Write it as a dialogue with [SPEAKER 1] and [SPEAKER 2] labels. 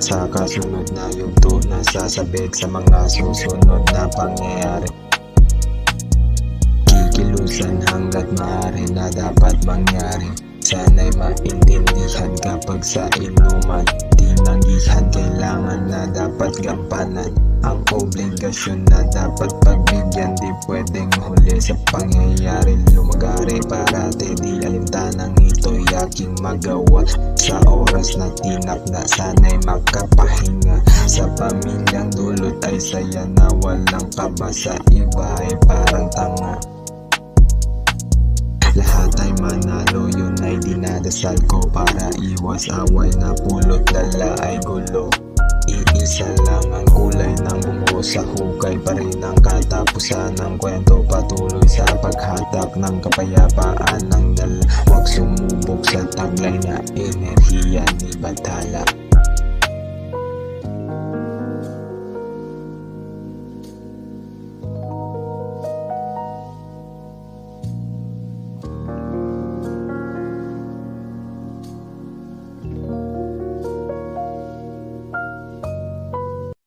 [SPEAKER 1] sa kasunod na yugto na sasabik sa mga susunod na pangyayari. Kikilusan hanggat maaari na dapat mangyari. Sana'y maintindihan kapag sa inuman tinanggihan, kailangan na dapat gampanan ang obligasyon na dapat pagbigyan. Di pwedeng huli sa pangyayari lumagari, parate di alintanang ito'y aking magawa. Sa oras na tinakda sana'y makapahinga, sa pamilyang dulot ay saya na walang kaba, sa iba ay parang tanga. Lahat ay manalo, yun ay dinadasal ko para iwas away na pulot dala ay gulo. Iisa lang ang kulay ng bumuo sa hukay pa rin ang katapusan ng kwento. Patuloy sa paghatak ng kapayapaan ng dala, huwag sumubok sa taglay na enerhiya ni Bathala.